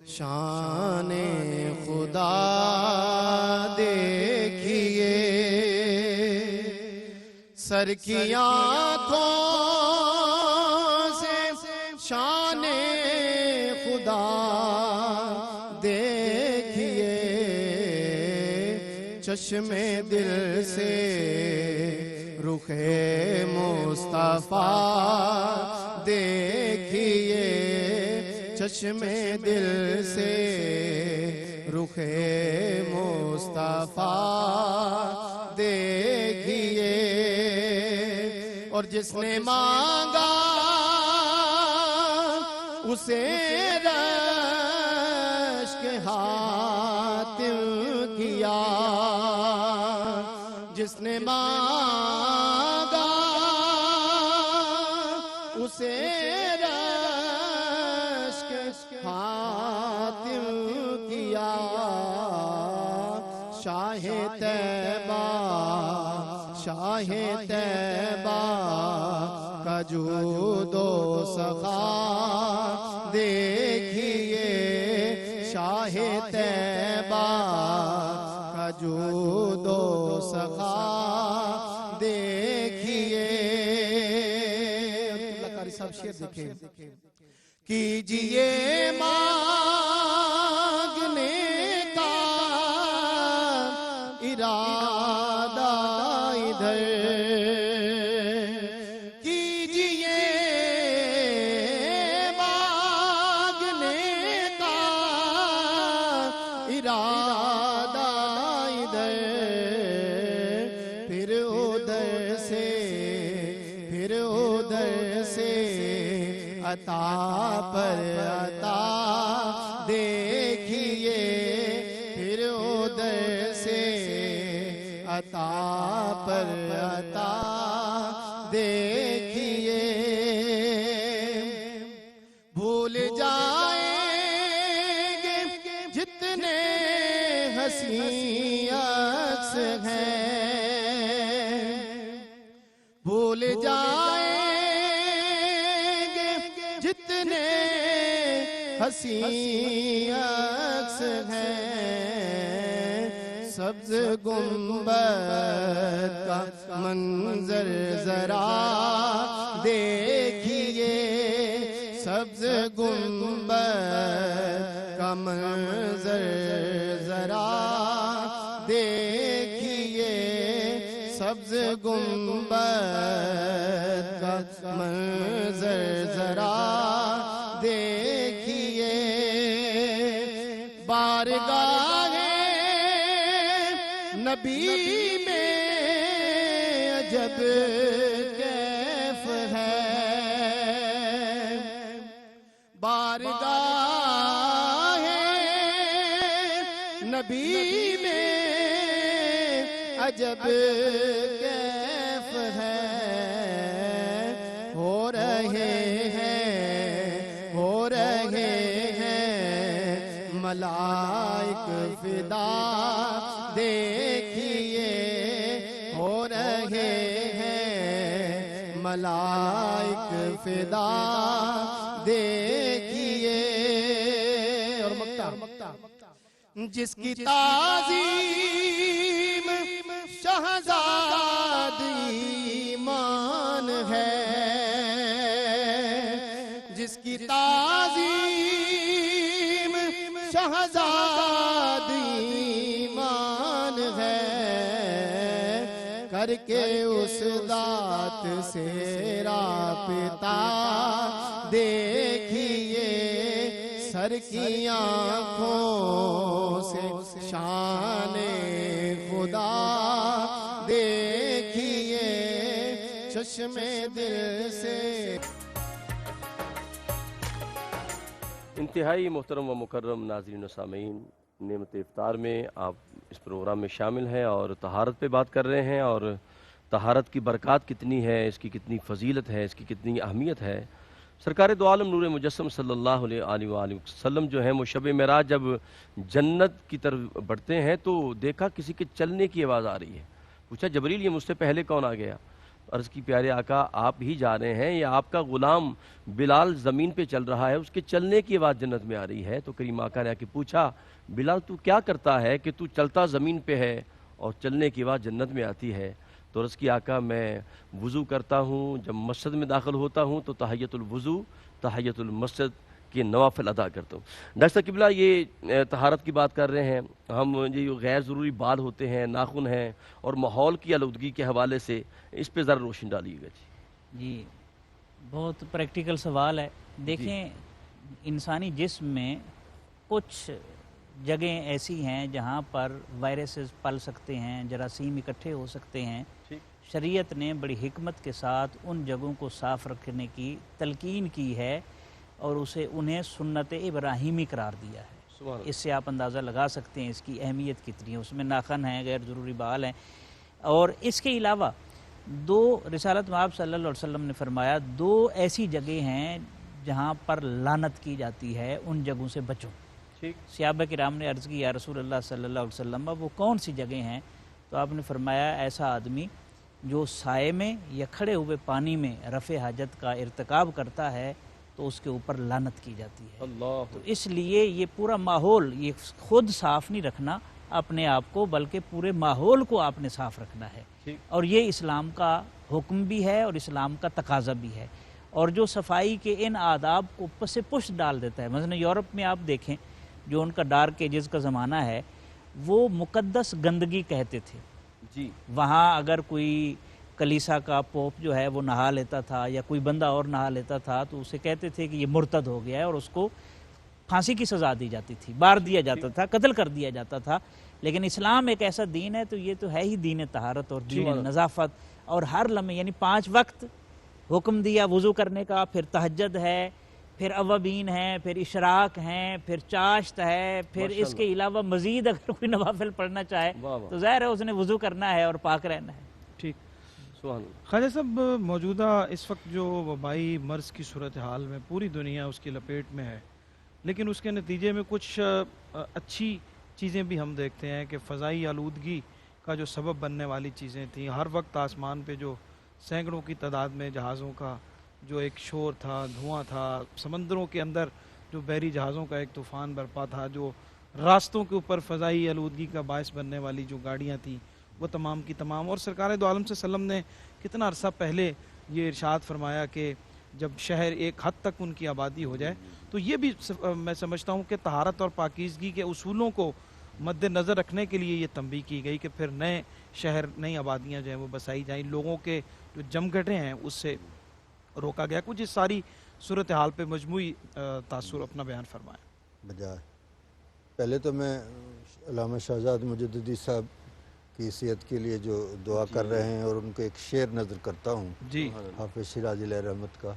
شان خدا دیکھیے، سر کی آنکھوں سے شان خدا دیکھیے، چشم دل سے رخ مصطفیٰ دیکھیے، چشم دل سے رخ مصطفیٰ دیکھیے. اور جس نے مانگا اسے رشک حاتم کیا، جس نے مانگا اسے رشک حاتم کیا. شاہ طیبہ، شاہ طیبہ کا جود و سخا دیکھیے، شاہ طیبہ کا جود و سخا دیکھیے. اللہ قاری صاحب شعر دیکھیں. کیجئے مانگنے کا ارادہ ادھر، کیجئے مانگنے کا ارادہ ادھر، پھر ادھر سے عطا پر عطا دیکھیے، پھر ادھر سے عطا پر عطا دیکھیے، بھول جائیں گے جتنے حسین عکس ہیں، بھول جائیں گے جتنے حسین عکس ہیں، سبز گنبد کا منظر ذرا دیکھیے، سبز گنبد کا منظر ذرا دیکھیے، سبز گنبد کا منظر ذرا دیکھیے، بارگاہ نبی میں عجب کیف ہے، بارگاہ نبی میں عجب کیف ہے، ہو رہے ہیں ملائک فدا دیکھیے، ہو رہے ہیں ملائک فدا دیکھیے، اور مکتا جس کی تعظیم شہزاد ایمان ہے، جس کی تعظیم شہزاد ایمان ہے، کر کے اس ذات سے رابطہ دیکھیے، سر کی آنکھوں سے شان خدا دیکھیے، چشم دل سے۔ انتہائی محترم و مکرم ناظرین و سامعین، نعمت افطار میں آپ اس پروگرام میں شامل ہیں اور طہارت پہ بات کر رہے ہیں، اور طہارت کی برکات کتنی ہے، اس کی کتنی فضیلت ہے، اس کی کتنی اہمیت ہے۔ سرکار دو عالم نور مجسم صلی اللہ علیہ وآلہ وسلم جو ہیں وہ شب معراج جب جنت کی طرف بڑھتے ہیں تو دیکھا کسی کے چلنے کی آواز آ رہی ہے، پوچھا جبریل یہ مجھ سے پہلے کون آ گیا؟ عرض کی پیارے آقا آپ ہی جا رہے ہیں، یا آپ کا غلام بلال زمین پہ چل رہا ہے، اس کے چلنے کی آواز جنت میں آ رہی ہے۔ تو کریم آقا نے آ کے پوچھا بلال تو کیا کرتا ہے کہ تو چلتا زمین پہ ہے اور چلنے کی آواز جنت میں آتی ہے؟ تو عرض کی آقا میں وضو کرتا ہوں، جب مسجد میں داخل ہوتا ہوں تو تحیۃ الوضو تحیۃ المسجد کے نوافل ادا کرتا ہوں۔ ڈاکٹر صاحب قبلہ یہ طہارت کی بات کر رہے ہیں ہم، یہ غیر ضروری بال ہوتے ہیں، ناخن ہیں، اور ماحول کی آلودگی کے حوالے سے اس پہ ذرا روشنی ڈالیے گا جی بہت پریکٹیکل سوال ہے۔ دیکھیں انسانی جسم میں کچھ جگہیں ایسی ہیں جہاں پر وائرسز پل سکتے ہیں، جراثیم اکٹھے ہو سکتے ہیں۔ شریعت نے بڑی حکمت کے ساتھ ان جگہوں کو صاف رکھنے کی تلقین کی ہے اور انہیں سنت ابراہیمی قرار دیا ہے۔ اس سے آپ اندازہ لگا سکتے ہیں اس کی اہمیت کتنی ہے۔ اس میں ناخن ہیں، غیر ضروری بال ہیں، اور اس کے علاوہ دو رسالت مآب صلی اللہ علیہ وسلم نے فرمایا دو ایسی جگہیں ہیں جہاں پر لعنت کی جاتی ہے، ان جگہوں سے بچو۔ صحابہ کرام نے عرض کی یا رسول اللہ صلی اللہ علیہ وسلم وہ کون سی جگہیں ہیں؟ تو آپ نے فرمایا ایسا آدمی جو سائے میں یا کھڑے ہوئے پانی میں رفع حاجت کا ارتکاب کرتا ہے تو اس کے اوپر لعنت کی جاتی ہے۔ تو اس لیے یہ پورا ماحول، یہ خود صاف نہیں رکھنا اپنے آپ کو، بلکہ پورے ماحول کو آپ نے صاف رکھنا ہے، اور یہ اسلام کا حکم بھی ہے اور اسلام کا تقاضا بھی ہے، اور جو صفائی کے ان آداب کو پس پشت ڈال دیتا ہے۔ مثلا یورپ میں آپ دیکھیں جو ان کا ڈارک ایجز کا زمانہ ہے، وہ مقدس گندگی کہتے تھے۔ وہاں اگر کوئی کلیسا کا پوپ جو ہے وہ نہا لیتا تھا یا کوئی بندہ اور نہا لیتا تھا تو اسے کہتے تھے کہ یہ مرتد ہو گیا ہے، اور اس کو پھانسی کی سزا دی جاتی تھی، مار دیا جاتا تھا، قتل کر دیا جاتا تھا۔ لیکن اسلام ایک ایسا دین ہے، تو یہ تو ہے ہی دین طہارت اور دین نظافت، اور ہر لمحے یعنی 5 وقت حکم دیا وضو کرنے کا، پھر تہجد ہے، پھر اوابین ہیں، پھر اشراق ہیں، پھر چاشت ہے، پھر اس کے علاوہ مزید اگر کوئی نوافل پڑھنا چاہے واہ واہ، تو ظاہر ہے اس نے وضو کرنا ہے اور پاک رہنا ہے۔ ٹھیک۔ سبحان اللہ۔ خواجہ صاحب، موجودہ اس وقت جو وبائی مرض کی صورتحال میں پوری دنیا اس کی لپیٹ میں ہے، لیکن اس کے نتیجے میں کچھ اچھی چیزیں بھی ہم دیکھتے ہیں کہ فضائی آلودگی کا جو سبب بننے والی چیزیں تھیں، ہر وقت آسمان پہ جو سینکڑوں کی تعداد میں جہازوں کا جو ایک شور تھا، دھواں تھا، سمندروں کے اندر جو بحری جہازوں کا ایک طوفان برپا تھا، جو راستوں کے اوپر فضائی آلودگی کا باعث بننے والی جو گاڑیاں تھیں وہ تمام کی تمام، اور سرکار دو عالم صلی اللہ علیہ وسلم نے کتنا عرصہ پہلے یہ ارشاد فرمایا کہ جب شہر ایک حد تک ان کی آبادی ہو جائے تو یہ بھی میں سمجھتا ہوں کہ طہارت اور پاکیزگی کے اصولوں کو مد نظر رکھنے کے لیے یہ تنبیہ کی گئی کہ پھر نئے شہر، نئی آبادیاں جو ہیں وہ بسائی جائیں، لوگوں کے جو جمگھٹیں ہیں اس سے روکا گیا۔ کچھ اس ساری صورتحال پہ مجموعی تاثر اپنا بیان فرمائیں۔ بجائے پہلے تو میں علامہ شہزاد مجددی صاحب کی صحت کے لیے جو دعا کر رہے ہیں اور ان کو ایک شعر نظر کرتا ہوں جی حافظ شیرازی علیہ رحمت کا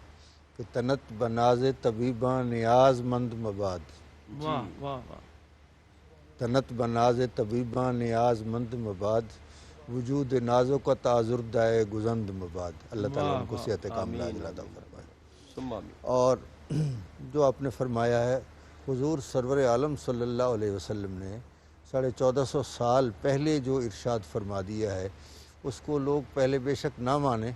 کہ تنت بناز طبیباں نیاز مند مباد، واہ واہ واہ، تنت بناز طبیباں نیاز مند مباد، وجود نازوں کا تعذر دائے گزند مباد۔ اللہ تعالیٰ ان کو صحت کاملہ عاجلہ عطا فرمائے۔ ثم آمین۔ اور جو آپ نے فرمایا ہے، حضور سرور عالم صلی اللہ علیہ وسلم نے 1450 سال پہلے جو ارشاد فرما دیا ہے اس کو لوگ پہلے بے شک نہ مانیں،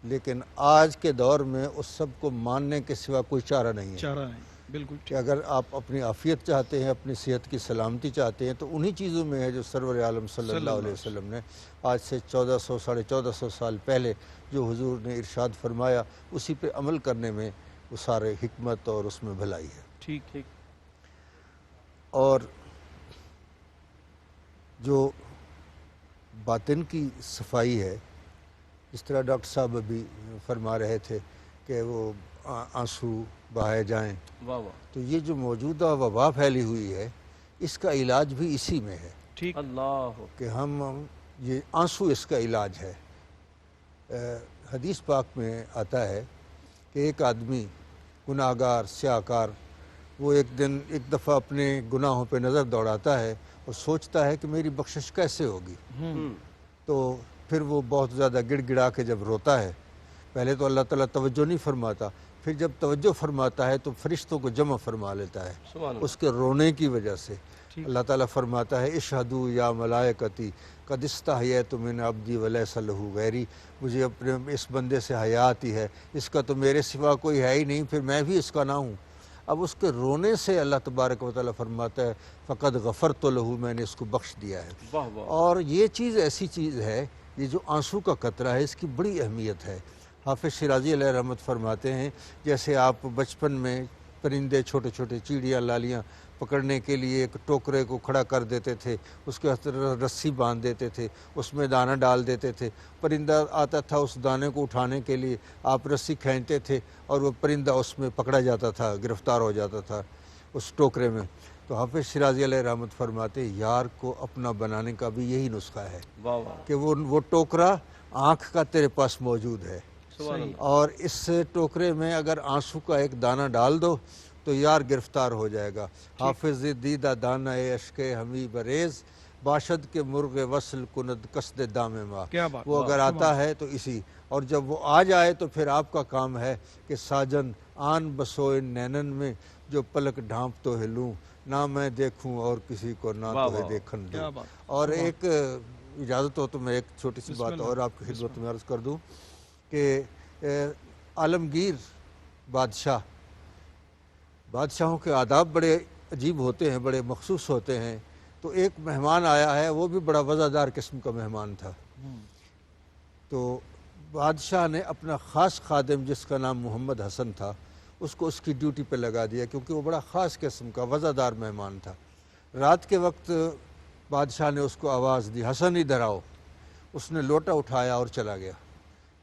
لیکن آج کے دور میں اس سب کو ماننے کے سوا کوئی چارہ نہیں ہے چارہ نہیں، بالکل کہ اگر آپ اپنی عافیت چاہتے ہیں، اپنی صحت کی سلامتی چاہتے ہیں تو انہی چیزوں میں ہے جو سرور عالم صلی اللہ علیہ وسلم نے آج سے 1400 سال پہلے جو حضور نے ارشاد فرمایا اسی پہ عمل کرنے میں وہ سارے حکمت اور اس میں بھلائی ہے۔ ٹھیک ٹھیک۔ اور جو باطن کی صفائی ہے، جس طرح ڈاکٹر صاحب ابھی فرما رہے تھے کہ وہ آنسو بہائے جائیں، واہ واہ، تو یہ جو موجودہ وبا پھیلی ہوئی ہے اس کا علاج بھی اسی میں ہے ٹھیک، اللہ، کہ ہم یہ آنسو اس کا علاج ہے۔ حدیث پاک میں آتا ہے کہ ایک آدمی گناہ گار سیاہکار وہ ایک دفعہ اپنے گناہوں پہ نظر دوڑاتا ہے اور سوچتا ہے کہ میری بخشش کیسے ہوگی، تو پھر وہ بہت زیادہ گڑ گڑا کے جب روتا ہے، پہلے تو اللہ تعالیٰ توجہ نہیں فرماتا، پھر جب توجہ فرماتا ہے تو فرشتوں کو جمع فرما لیتا ہے سبحان اس کے رونے کی وجہ سے۔ ٹھیک۔ اللہ تعالیٰ فرماتا ہے اشہدوا یا ملائکتی قد استحییت من عبدی ولیس لہ غیری، مجھے اپنے اس بندے سے حیا آتی ہے، اس کا تو میرے سوا کوئی ہے ہی نہیں، پھر میں بھی اس کا نہ ہوں۔ اب اس کے رونے سے اللہ تبارک و تعالیٰ فرماتا ہے فقد غفرت لہ، میں نے اس کو بخش دیا ہے۔ واہ واہ، اور یہ چیز ایسی چیز ہے، یہ جو آنسو کا قطرہ ہے اس کی بڑی اہمیت ہے۔ حافظ شیرازی علیہ رحمت فرماتے ہیں جیسے آپ بچپن میں پرندے چھوٹے چھوٹے چڑیاں لالیاں پکڑنے کے لیے ایک ٹوکرے کو کھڑا کر دیتے تھے، اس کے رسی باندھ دیتے تھے، اس میں دانہ ڈال دیتے تھے، پرندہ آتا تھا اس دانے کو اٹھانے کے لیے، آپ رسی کھینچتے تھے اور وہ پرندہ اس میں پکڑا جاتا تھا، گرفتار ہو جاتا تھا اس ٹوکرے میں۔ تو حافظ شیرازی علیہ رحمت فرماتے یار کو اپنا بنانے کا بھی یہی نسخہ ہے واہ واہ، کہ وہ ٹوکرا آنکھ کا تیرے پاس موجود ہے، سبحان اللہ، اور اس ٹوکرے میں اگر آنسو کا ایک دانہ ڈال دو تو یار گرفتار ہو جائے گا۔ حافظ دیدہ دانہ اشک ہمی بریز باشد کے مرغ وصل کند قصد دام ماں، کیا بات، وہ اگر آتا ہے تو اسی، اور جب وہ آ جائے تو پھر آپ کا کام ہے کہ ساجن آن بسوئے نینن میں جو پلک ڈھانپ تو ہلوں، نہ میں دیکھوں اور کسی کو نہ واہ تو واہ، دیکھن کیا دوں۔ بات، اور ایک اجازت ہو تو میں ایک چھوٹی سی بسم بات اللہ، اور آپ کی خدمت میں عرض کر دوں کہ عالمگیر بادشاہوں کے آداب بڑے عجیب ہوتے ہیں، بڑے مخصوص ہوتے ہیں۔ تو ایک مہمان آیا ہے، وہ بھی بڑا وزادار قسم کا مہمان تھا، تو بادشاہ نے اپنا خاص خادم جس کا نام محمد حسن تھا اس کو اس کی ڈیوٹی پہ لگا دیا، کیونکہ وہ بڑا خاص قسم کا وزادار مہمان تھا۔ رات کے وقت بادشاہ نے اس کو آواز دی حسن ادھر آؤ، اس نے لوٹا اٹھایا اور چلا گیا۔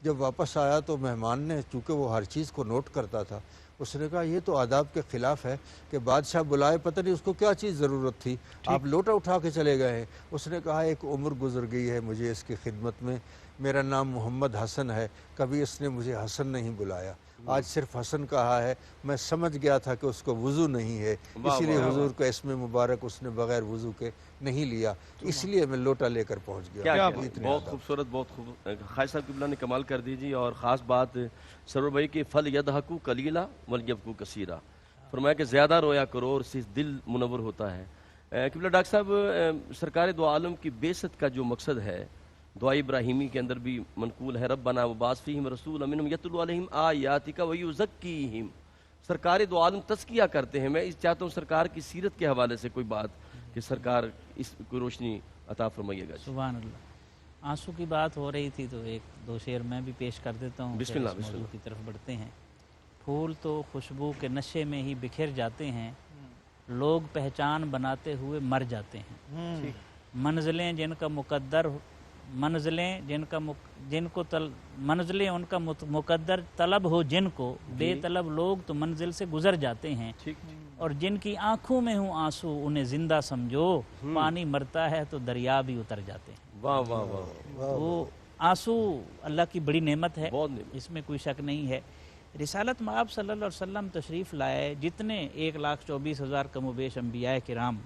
جب واپس آیا تو مہمان نے، چونکہ وہ ہر چیز کو نوٹ کرتا تھا، اس نے کہا یہ تو آداب کے خلاف ہے کہ بادشاہ بلائے، پتہ نہیں اس کو کیا چیز ضرورت تھی، آپ لوٹا اٹھا کے چلے گئے ہیں۔ اس نے کہا ایک عمر گزر گئی ہے مجھے اس کی خدمت میں، میرا نام محمد حسن ہے، کبھی اس نے مجھے حسن نہیں بلایا، آج صرف حسن کہا ہے، میں سمجھ گیا تھا کہ اس کو وضو نہیں ہے، اسی لیے حضور کا اسم مبارک اس نے بغیر وضو کے نہیں لیا، اس لیے میں لوٹا لے کر پہنچ گیا۔ کیا اتنے بہت آداب۔ خوبصورت، بہت خوب خواجہ صاحب قبلہ نے کمال کر دی جی۔ اور خاص بات سرور بھائی کہ فل یدحکو قلیلا ولیبکو کثیرا، فرمایا کہ زیادہ رویا کرو اور اس سے دل منور ہوتا ہے۔ قبلہ ڈاکٹر صاحب، سرکار دو عالم کی بعثت کا جو مقصد ہے، دعا ابراہیمی کے اندر بھی منقول ہے، ربنا وبعث فیہم رسولا منہم یتلو علیہم آیاتک ویزکیہم۔ سرکار دو عالم تزکیہ کرتے ہیں۔ میں چاہتا ہوں سرکار کی سیرت کے حوالے سے کوئی بات کہ سرکار اس کو روشنی عطا فرمائیے گا۔ سبحان اللہ۔ آنسو کی بات ہو رہی تھی تو ایک دو شعر میں بھی پیش کر دیتا ہوں، بسم پھر اللہ، اس بسم موضوع اللہ۔ کی طرف بڑھتے ہیں۔ پھول تو خوشبو کے نشے میں ہی بکھر جاتے ہیں، لوگ پہچان بناتے ہوئے مر جاتے ہیں۔ منزلیں جن کا مقدر منزلیں ان کا مقدر طلب ہو جن کو، بے طلب لوگ تو منزل سے گزر جاتے ہیں۔ اور جن کی آنکھوں میں ہوں آنسو انہیں زندہ سمجھو، پانی مرتا ہے تو دریا بھی اتر جاتے ہیں۔ واہ واہ واہ، تو آنسو اللہ کی بڑی نعمت ہے، بہت نعمت۔ اس میں کوئی شک نہیں ہے۔ رسالت مآب صلی اللہ علیہ وسلم تشریف لائے، جتنے 1,24,000 کم و بیش انبیاء کرام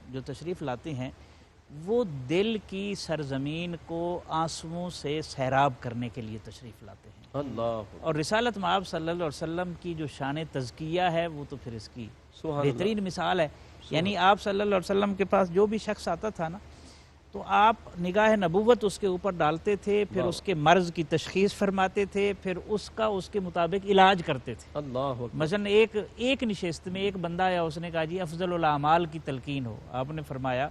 جو تشریف لاتے ہیں، وہ دل کی سرزمین کو آنسوؤں سے سیراب کرنے کے لیے تشریف لاتے ہیں۔ اللہ، اور رسالت مآب صلی اللہ علیہ وسلم کی جو شان تزکیہ ہے وہ تو پھر اس کی سبحان بہترین مثال ہے۔ یعنی آپ صلی اللہ علیہ وسلم کے پاس جو بھی شخص آتا تھا نا، تو آپ نگاہ نبوت اس کے اوپر ڈالتے تھے، پھر اس کے مرض کی تشخیص فرماتے تھے، پھر اس کے مطابق علاج کرتے تھے۔ اللہ، مثلا ایک نشست میں ایک بندہ آیا، اس نے کہا جی افضل الاعمال کی تلقین ہو، آپ نے فرمایا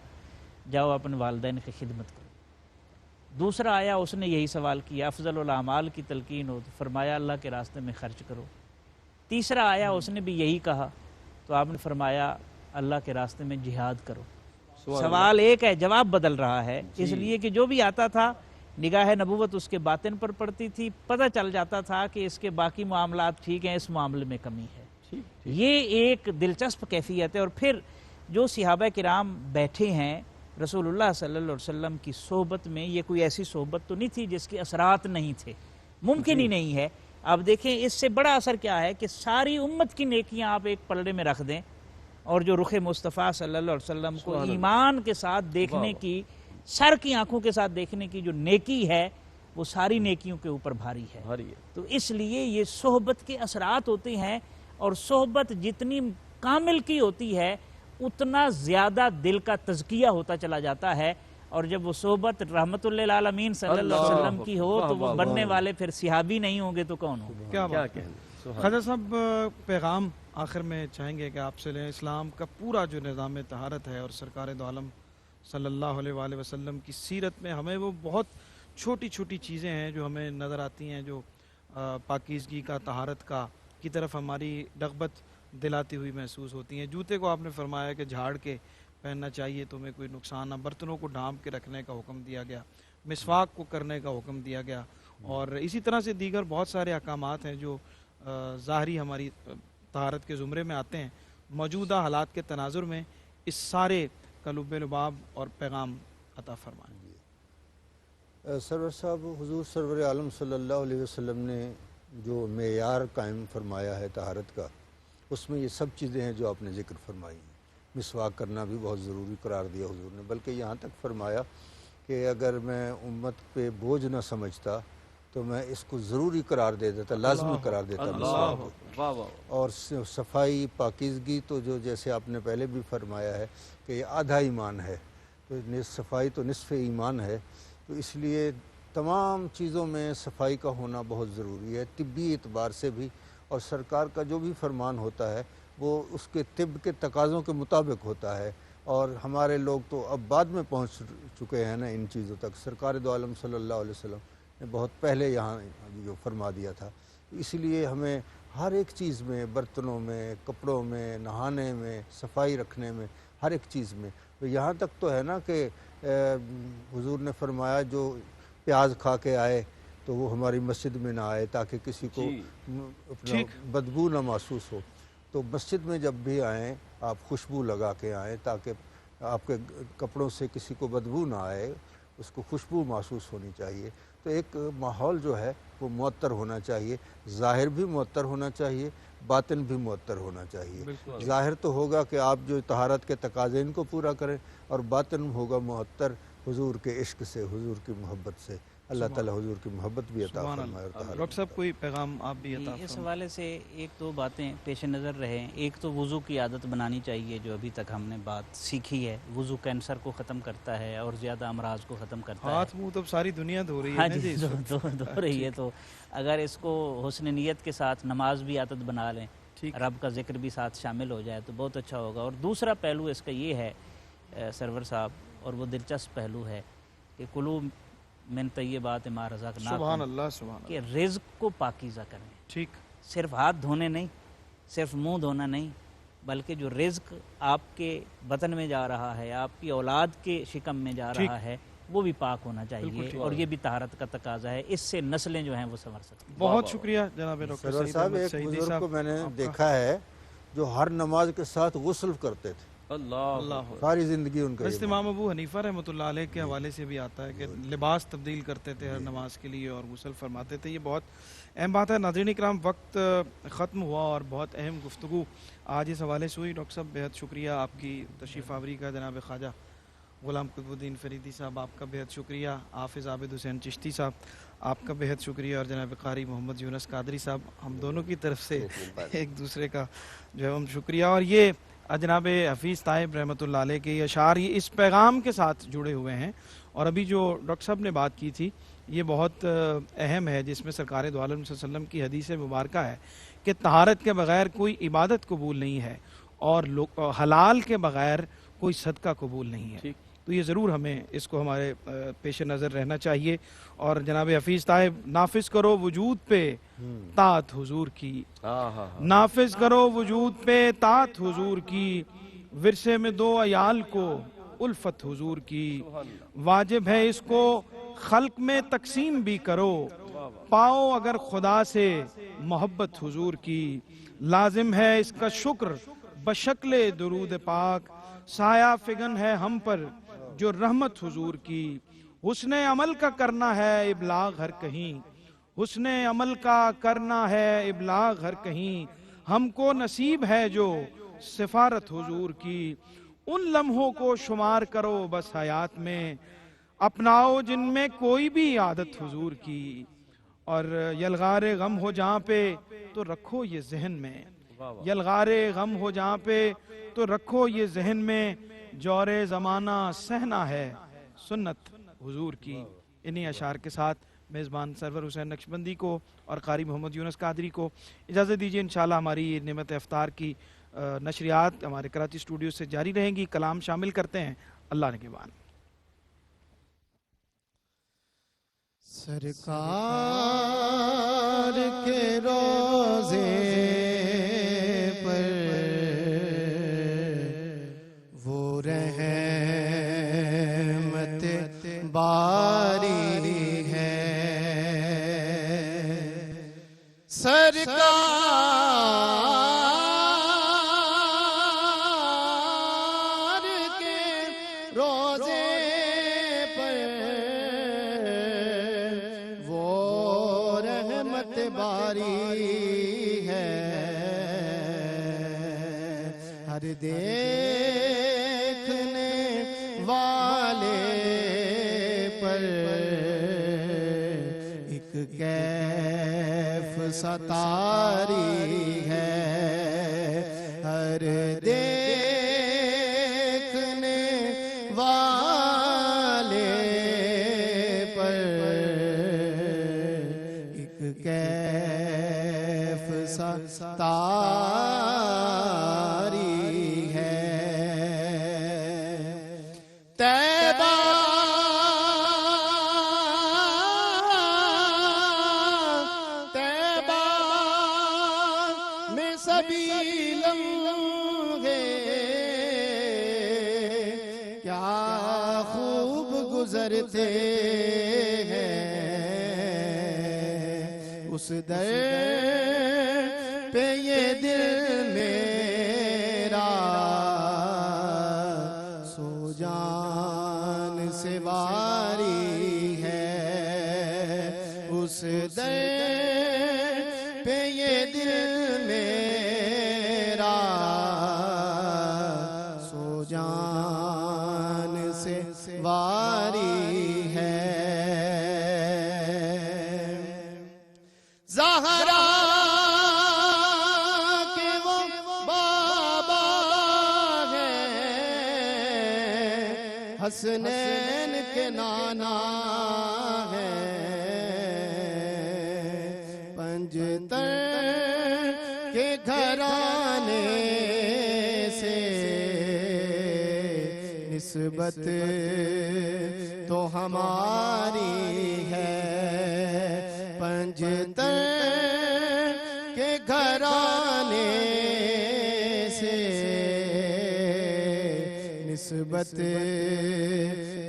جاؤ اپنے والدین کی خدمت کرو۔ دوسرا آیا، اس نے یہی سوال کیا افضل الاعمال کی تلقین ہو، تو فرمایا اللہ کے راستے میں خرچ کرو۔ تیسرا آیا، اس نے بھی یہی کہا، تو آپ نے فرمایا اللہ کے راستے میں جہاد کرو۔ سوال ایک ہے، جواب بدل رہا ہے، اس لیے کہ جو بھی آتا تھا نگاہ نبوت اس کے باطن پر پڑتی تھی، پتہ چل جاتا تھا کہ اس کے باقی معاملات ٹھیک ہیں، اس معاملے میں کمی ہے۔ یہ ایک دلچسپ کیفیت ہے۔ اور پھر جو صحابہ کرام بیٹھے ہیں رسول اللہ صلی اللہ علیہ وسلم کی صحبت میں، یہ کوئی ایسی صحبت تو نہیں تھی جس کے اثرات نہیں تھے، ممکن ہی نہیں ہے۔ آپ دیکھیں اس سے بڑا اثر کیا ہے کہ ساری امت کی نیکیاں آپ ایک پلڑے میں رکھ دیں، اور جو رخ مصطفیٰ صلی اللہ علیہ وسلم کو ایمان کے ساتھ دیکھنے کی، سر کی آنکھوں کے ساتھ دیکھنے کی جو نیکی ہے، وہ ساری نیکیوں کے اوپر بھاری ہے۔ تو اس لیے یہ صحبت کے اثرات ہوتے ہیں، اور صحبت جتنی کامل کی ہوتی ہے اتنا زیادہ دل کا تزکیہ ہوتا چلا جاتا ہے۔ اور جب وہ صحبت رحمت للعالمین صلی اللہ علیہ وسلم کی ہو تو وہ بننے والے پھر صحابی نہیں ہوں گے تو کون ہوں گے؟ کیا بات ہے۔ خواجہ صاحب، پیغام آخر میں چاہیں گے کہ آپ سے لیں، اسلام کا پورا جو نظام طہارت ہے اور سرکار دو عالم صلی اللہ علیہ وآلہ وسلم کی سیرت میں ہمیں وہ بہت چھوٹی چھوٹی چیزیں ہیں جو ہمیں نظر آتی ہیں، جو پاکیزگی کا، طہارت کا کی طرف ہماری رغبت دلاتی ہوئی محسوس ہوتی ہیں۔ جوتے کو آپ نے فرمایا کہ جھاڑ کے پہننا چاہیے، تمہیں کوئی نقصان نہ، برتنوں کو ڈھانپ کے رکھنے کا حکم دیا گیا، مسواک کو کرنے کا حکم دیا گیا، اور اسی طرح سے دیگر بہت سارے احکامات ہیں جو ظاہری ہماری طہارت کے زمرے میں آتے ہیں۔ موجودہ حالات کے تناظر میں اس سارے کا لب لباب اور پیغام عطا فرمائیں۔ سرور صاحب، حضور سرور عالم صلی اللہ علیہ وسلم نے جو معیار قائم فرمایا ہے طہارت کا، اس میں یہ سب چیزیں ہیں جو آپ نے ذکر فرمائی ہیں۔ مسواک کرنا بھی بہت ضروری قرار دیا حضور نے، بلکہ یہاں تک فرمایا کہ اگر میں امت پہ بوجھ نہ سمجھتا تو میں اس کو ضروری قرار دے دیتا، لازمی قرار دیتا مسواک کو۔ اور صفائی، پاکیزگی تو جو جیسے آپ نے پہلے بھی فرمایا ہے کہ یہ آدھا ایمان ہے، تو صفائی تو نصف ایمان ہے، تو اس لیے تمام چیزوں میں صفائی کا ہونا بہت ضروری ہے، طبی اعتبار سے بھی۔ اور سرکار کا جو بھی فرمان ہوتا ہے وہ اس کے طب کے تقاضوں کے مطابق ہوتا ہے، اور ہمارے لوگ تو اب بعد میں پہنچ چکے ہیں نا ان چیزوں تک۔ سرکار دو عالم صلی اللہ علیہ وسلم نے بہت پہلے یہاں جو فرما دیا تھا، اس لیے ہمیں ہر ایک چیز میں، برتنوں میں، کپڑوں میں، نہانے میں، صفائی رکھنے میں، ہر ایک چیز میں، تو یہاں تک تو ہے نا کہ حضور نے فرمایا جو پیاز کھا کے آئے تو وہ ہماری مسجد میں نہ آئے تاکہ کسی کو اپنا بدبو نہ محسوس ہو۔ تو مسجد میں جب بھی آئیں آپ خوشبو لگا کے آئیں تاکہ آپ کے کپڑوں سے کسی کو بدبو نہ آئے، اس کو خوشبو محسوس ہونی چاہیے۔ تو ایک ماحول جو ہے وہ معطر ہونا چاہیے، ظاہر بھی معطر ہونا چاہیے، باطن بھی معطر ہونا چاہیے۔ ظاہر تو ہوگا کہ آپ جو طہارت کے تقاضے ان کو پورا کریں، اور باطن ہوگا معطر حضور کے عشق سے، حضور کی محبت سے۔ اللہ تعالیٰ حضور کی محبت بھی عطا سبحان فرمائے اور اللہ۔ طہارت ڈاکٹر صاحب کوئی پیغام آپ بھی عطا اس فرمائیں۔ حوالے سے ایک دو باتیں پیش نظر رہیں۔ ایک تو وضو کی عادت بنانی چاہیے، جو ابھی تک ہم نے بات سیکھی ہے۔ وضو کینسر کو ختم کرتا ہے اور زیادہ امراض کو ختم کرتا ہے۔ ہاتھ منہ تو اب ساری دنیا دھو رہی ہے ہاں نا جی، اس وقت۔ دھو رہی ہے، تو اگر اس کو حسن نیت کے ساتھ نماز بھی عادت بنا لیں، ٹھیک۔ رب کا ذکر بھی ساتھ شامل ہو جائے تو بہت اچھا ہوگا۔ اور دوسرا پہلو اس کا یہ ہے سرور صاحب، اور وہ دلچسپ پہلو ہے کہ کلو من طیبات ما رزقناکم، سبحان اللہ، سبحان اللہ۔ کہ رزق کو پاکیزہ کریں۔ ٹھیک۔ صرف ہاتھ دھونے نہیں، صرف منہ دھونا نہیں، بلکہ جو رزق آپ کے بطن میں جا رہا ہے، آپ کی اولاد کے شکم میں جا رہا ہے، وہ بھی پاک ہونا چاہیے، اور یہ بھی طہارت کا تقاضا ہے۔ اس سے نسلیں جو ہیں وہ سنور سکتی ہیں۔ بہت شکریہ جناب ڈاکٹر سرور سعید صاحب، احمد ایک سعیدی بزرگ صاحب کو میں نے آپ کا۔ دیکھا ہے جو ہر نماز کے ساتھ غسل کرتے تھے، اللہ ساری زندگی ان کا ویسے یہ امام ابو حنیفہ رحمۃ اللہ علیہ کے حوالے سے بھی آتا ہے کہ لباس تبدیل کرتے تھے ہر نماز کے لیے اور غسل فرماتے تھے۔ یہ بہت اہم بات ہے۔ ناظرین اکرام، وقت ختم ہوا اور بہت اہم گفتگو آج اس حوالے سے ہوئی۔ ڈاکٹر صاحب بہت شکریہ آپ کی تشریف آوری کا۔ جناب خواجہ غلام قطب الدین فریدی صاحب، آپ کا بہت شکریہ۔ حافظ عابد حسین چشتی صاحب، آپ کا بہت شکریہ۔ اور جناب قاری محمد یونس قادری صاحب، ہم دونوں کی طرف سے ایک دوسرے کا جو ہے ہم شکریہ۔ اور یہ جناب حفیظ طائب رحمۃ اللہ علیہ کے یہ اشعار یہ اس پیغام کے ساتھ جڑے ہوئے ہیں، اور ابھی جو ڈاکٹر صاحب نے بات کی تھی یہ بہت اہم ہے، جس میں سرکار دو عالم صلی اللہ علیہ وسلم کی حدیث مبارکہ ہے کہ طہارت کے بغیر کوئی عبادت قبول نہیں ہے، اور حلال کے بغیر کوئی صدقہ قبول نہیں ہے۔ تو یہ ضرور ہمیں اس کو ہمارے پیش نظر رہنا چاہیے۔ اور جناب حفیظ طائب، نافذ کرو وجود پہ طاعت حضور کی، نافذ کرو وجود پہ طاعت حضور کی، ورثے میں دو عیال کو الفت حضور کی، واجب ہے اس کو خلق میں تقسیم بھی کرو، پاؤ اگر خدا سے محبت حضور کی، لازم ہے اس کا شکر بشکل درود پاک، سایہ فگن ہے ہم پر جو رحمت حضور کی، حسن عمل کا کرنا ہے ابلاغ ہر کہیں، حسن عمل کا کرنا ہے ابلاغ ہر کہیں، ہم کو نصیب ہے جو سفارت حضور کی، ان لمحوں کو شمار کرو بس حیات میں، اپناؤ جن میں کوئی بھی عادت حضور کی، اور یلغار غم ہو جہاں پہ تو رکھو یہ ذہن میں، یلغار غم ہو جہاں پہ تو رکھو یہ ذہن میں، جور زمانہ سہنا ہے سنت حضور کی۔ انہی اشعار کے ساتھ میزبان سرور حسین نقشبندی کو اور قاری محمد یونس قادری کو اجازت دیجیے۔ انشاءاللہ ہماری یہ نعمت افطار کی نشریات ہمارے کراچی اسٹوڈیو سے جاری رہیں گی۔ کلام شامل کرتے ہیں، اللہ نگہبان۔ سرکار کے روزے پر وہ رحمت باری ہے، سرکار کے روزے پر وہ رحمت باری ہے، ہر دیکھنے والے پر ایک کیف ستاری ہے، ہر دیکھنے والے پر ایک کیف ستاری ہے، طیبہ طیبہ میں سبھی لمحے کیا خوب گزرتے ہیں، اس در پہ یہ دل میرا سو جان سے واری ہے، اس در حسنین کے نانا ہیں، پنجتر کے گھرانے سے نسبت تو ہماری ہے، پنجتر کے گھرانے سے نسبت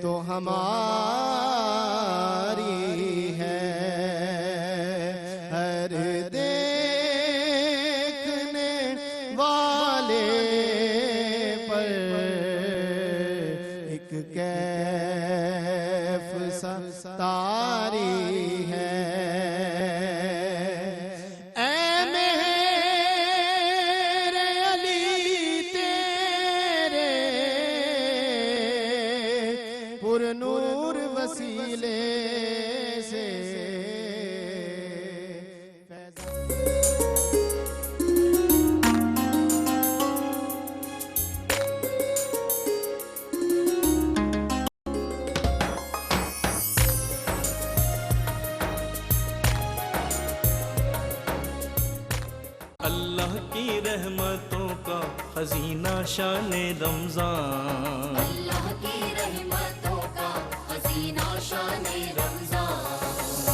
تو ہماری ہے، ہر دیکھنے والے پر ایک کیف سا تاری ہے، اے میرے علی تیرے پر نور وسیلے سے اللہ کی رحمتوں کا خزینہ شان رمضان، اللہ کی رحمتوں کا خزینہ شان رمضان،